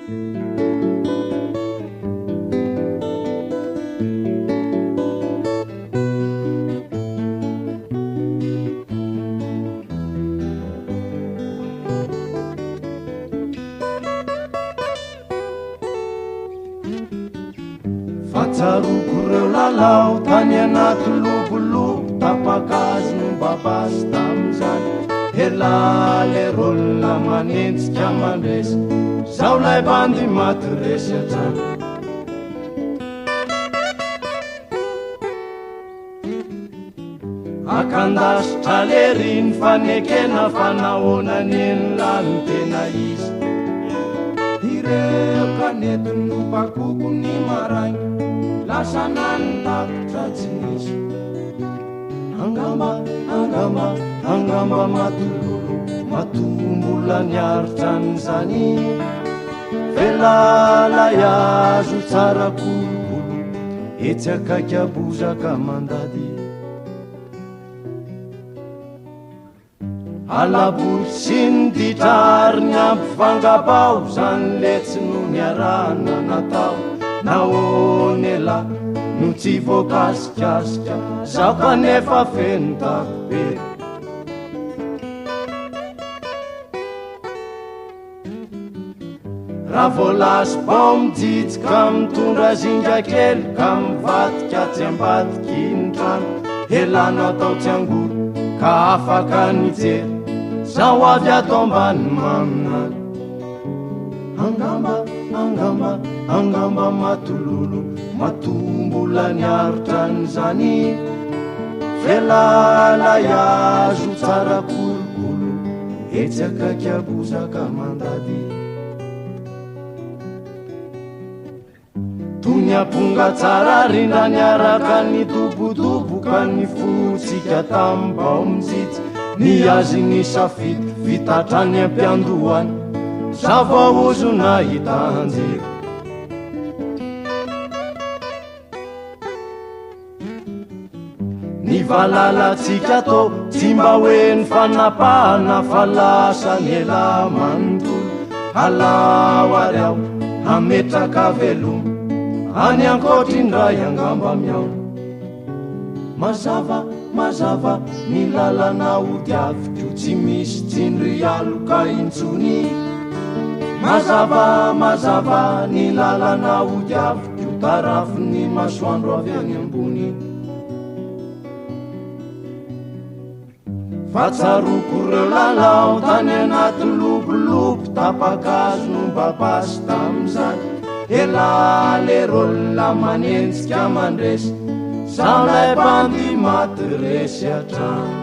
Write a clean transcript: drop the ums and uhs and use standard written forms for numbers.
Fatsaroko reo lalao tany anaty lobolobo tapakazo no babasy tam'izany ela le rolona manentsika mandresy zao lay bandy maty resy atrany akandasitra leriny fanekena fanaonany eny lany tena izy ireo kanetiny no bakoko ny marainy lasa nany takitra tsy nisy angamba matololo matombola niaritra n'izany velalay azo tsara kolokolo etsy akaiky abozaka mandady alaboly sy ny ditrary ny ampivangabao zany letsy no niarana natao naonela no tsy voakasikasika zao kanefa feno takobe raha volasy bao mijitsika mitondra zinga kely ka mivatika tsy ambadiky ny trano elano atao tsy angolo ka afaka nijery zao avy ato ambany maminany angamba matololo matombola niaritra n'izany velalay azo tsara kolokolo etsy akaiky abozaka mandady tony aponga tsara rindra niaraka ny tobotoboka ny fotsika tambao mijitsy ny azy ny safity vitatrany ampiandohany zava-ozo nahita anjely ny valalatsika to tsy mba hoe ny fanapahana fa lasa ny ela manontolo halao ary aho hametraka velomo any ankoatrindray angamba miaona mazava ny lalana odiavitro tsy misy tsindry aloka intsony mazava ny lalana odiavitro tarafiny masoandro avy any ambony fatsaroko reo lalao tany anaty lobolobo tapakazo no babasy tam'izany ela le rolona manentsika mandresy zao lay bandy maty resy atrano